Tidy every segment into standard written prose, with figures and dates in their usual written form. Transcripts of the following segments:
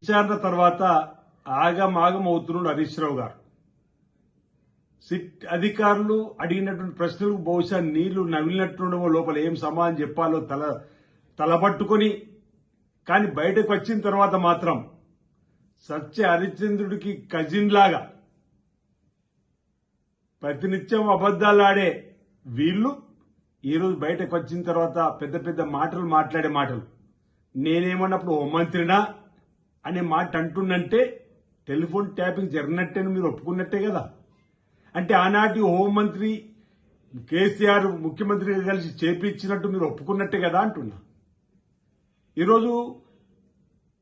విచారణ తర్వాత ఆగమాగం అవుతున్నాడు హరీష్ రావు గారు. సిట్ అధికారులు అడిగినటువంటి ప్రశ్నలకు బహుశా నీళ్లు నవిలినట్టుండమో, లోపల ఏం సమాధానం చెప్పాలో తలపట్టుకొని, కానీ బయటకు వచ్చిన తర్వాత మాత్రం సత్య హరిశ్చంద్రుడికి కజిన్ లాగా ప్రతినిత్యం అబద్దాలు ఆడే వీళ్ళు ఈరోజు బయటకు వచ్చిన తర్వాత పెద్ద పెద్ద మాటలు మాట్లాడే మాటలు, నేనేమన్నప్పుడు హోంమంత్రినా అనే మాట అంటుందంటే టెలిఫోన్ ట్యాపింగ్ జరిగినట్టే మీరు ఒప్పుకున్నట్టే కదా. అంటే ఆనాటి హోంమంత్రి కేసీఆర్ ముఖ్యమంత్రిగా కలిసి చేపించినట్టు మీరు ఒప్పుకున్నట్టే కదా అంటున్నా. ఈరోజు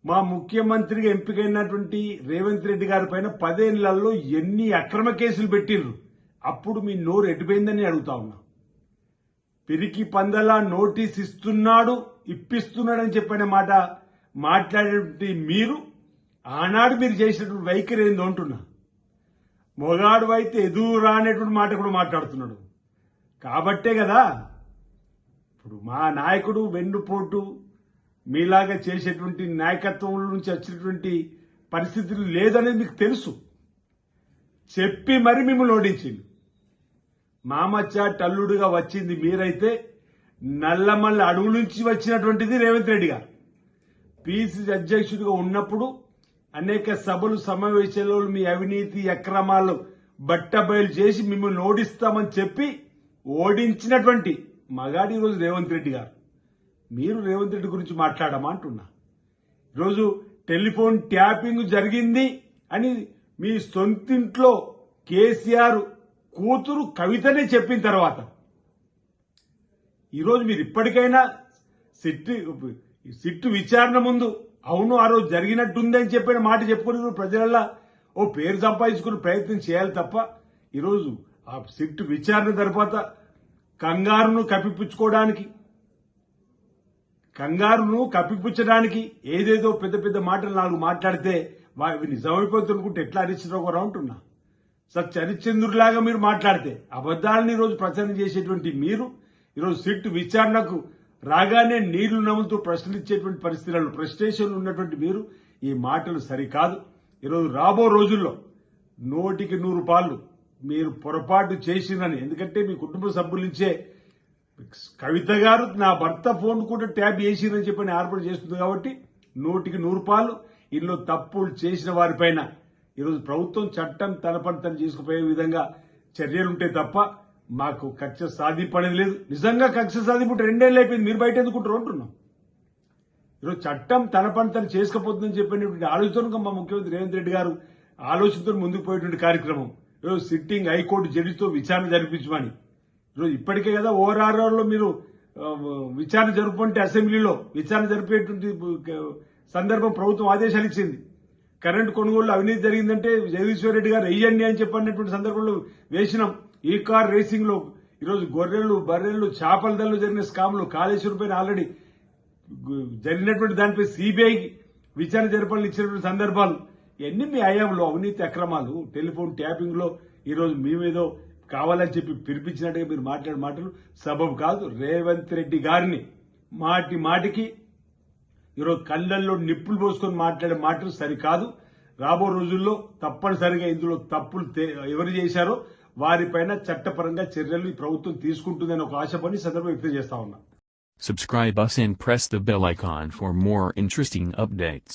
మా ముఖ్యమంత్రిగా ఎంపికైనటువంటి రేవంత్ రెడ్డి గారి పైన 10 ఏళ్లలో ఎన్ని అక్రమ కేసులు పెట్టిండ్రు, అప్పుడు మీ నోరు ఎటుపోయిందని అడుగుతా ఉన్నా. పిరికి పందలా నోటీస్ ఇస్తున్నాడు, ఇప్పిస్తున్నాడని చెప్పిన మాట మాట్లాడేటువంటి మీరు ఆనాడు మీరు చేసినటువంటి వైఖరి ఏందో అంటున్నా. మొగాడు అయితే ఎదురు రానేటువంటి మాట కూడా మాట్లాడుతున్నాడు. కాబట్టే కదా ఇప్పుడు మా నాయకుడు వెన్నుపోటు మీలాగా చేసేటువంటి నాయకత్వం నుంచి వచ్చినటువంటి పరిస్థితులు లేదనేది మీకు తెలుసు. చెప్పి మరి మిమ్మల్ని ఓడించింది. మామచ్చ టల్లుడుగా వచ్చింది మీరైతే, నల్లమల్ల అడుగు నుంచి వచ్చినటువంటిది రేవంత్ రెడ్డి గారు. పిసిసి అధ్యక్షుడిగా ఉన్నప్పుడు అనేక సభలు సమావేశాల్లో మీ అవినీతి అక్రమాలు బట్టబయలు చేసి మిమ్మల్ని ఓడిస్తామని చెప్పి ఓడించినటువంటి మగాడి ఈరోజు రేవంత్ రెడ్డి గారు. మీరు రేవంత్ రెడ్డి గురించి మాట్లాడమా అంటున్నా. ఈరోజు టెలిఫోన్ ట్యాపింగ్ జరిగింది అని మీ సొంతింట్లో కేసీఆర్ కూతురు కవితనే చెప్పిన తర్వాత ఈరోజు మీరు ఇప్పటికైనా సిట్టు విచారణ ముందు అవును ఆ రోజు జరిగినట్టుందని చెప్పిన మాట చెప్పుకుని ప్రజలల్లా ఓ పేరు సంపాదించుకునే ప్రయత్నం చేయాలి తప్ప ఈరోజు ఆ సిట్టు విచారణ తర్వాత కంగారును కప్పిపుచ్చడానికి ఏదేదో పెద్ద పెద్ద మాటలు 4 మాట్లాడితే అవి నిజమైపోతుంటే ఎట్లా హరీష్ రావు గారు అంటున్నా. సత్య హరిశ్చంద్రుడిలాగా మీరు మాట్లాడితే అబద్దాలని ఈరోజు ప్రచారం చేసేటువంటి మీరు ఈరోజు సిట్టు విచారణకు రాగానే నీళ్లు నమ్ముతూ ప్రశ్నలు ఇచ్చేటువంటి పరిస్థితులలో ఫ్రస్ట్రేషన్లు ఉన్నటువంటి మీరు ఈ మాటలు సరికాదు. ఈరోజు రాబో రోజుల్లో 100కి 100 పాళ్ళు మీరు పొరపాటు చేసిందని, ఎందుకంటే మీ కుటుంబ సభ్యుల నుంచే కవిత గారు నా భర్త ఫోన్ కూడా ట్యాప్ చేసిందని చెప్పని ఆరోపణ చేస్తుంది కాబట్టి 100కి 100 పాళ్ళు ఇందులో తప్పులు చేసిన వారిపైన ఈరోజు ప్రభుత్వం చట్టం తన పని తను చేసుకుపోయే విధంగా చర్యలుంటే తప్ప మాకు కక్ష సాధింపనేది లేదు. నిజంగా కక్ష సాధింపు 2 ఏళ్ళు అయిపోయింది, మీరు బయట ఎందుకుంటారు అంటున్నాం. ఈరోజు చట్టం తన పని తను చేసుకుపోతుందని చెప్పినటువంటి ఆలోచనగా మా ముఖ్యమంత్రి రేవంత్ రెడ్డి గారు ఆలోచనతో ముందుకు పోయేటువంటి కార్యక్రమం ఈరోజు సిట్టింగ్ హైకోర్టు జడ్జితో విచారణ జరిపించమని. ఈరోజు ఇప్పటికే కదా ఓఆర్ఆర్లో మీరు విచారణ జరుపుకుంటే అసెంబ్లీలో విచారణ జరిపేటువంటి సందర్భం ప్రభుత్వం ఆదేశాలు ఇచ్చింది. కరెంటు కొనుగోలు అవినీతి జరిగిందంటే జగదీశ్వర్ రెడ్డి గారు వెయ్యండి అని చెప్పినటువంటి సందర్భంలో వేసినాం. ఈ కార్ రేసింగ్ లో ఈరోజు గొర్రెలు బర్రెలు చేపల దళ్ళు జరిగిన స్కామ్లు కాళేశ్వరం పైన ఆల్రెడీ జరిగినటువంటి దానిపై సిబిఐ విచారణ జరపాలని ఇచ్చినటువంటి సందర్భాలు ఇవన్నీ మీ హయాంలో అవినీతి అక్రమాలు టెలిఫోన్ ట్యాపింగ్ లో ఈరోజు మేమేదో కావాలని చెప్పి పిలిపించినట్టుగా మీరు మాట్లాడే మాటలు సబబు కాదు. రేవంత్ రెడ్డి గారిని మాటికి ఈరోజు కళ్ళల్లో నిప్పులు పోసుకొని మాట్లాడే మాటలు సరికాదు. రాబో రోజుల్లో తప్పనిసరిగా ఇందులో తప్పులు ఎవరు చేశారో వారిపైన చట్టపరంగా చర్యలు ఈ ప్రభుత్వం తీసుకుంటుందని ఒక ఆశపడి సందర్భం వ్యక్తం చేస్తా ఉన్నా. Subscribe us and press the bell icon for more interesting updates.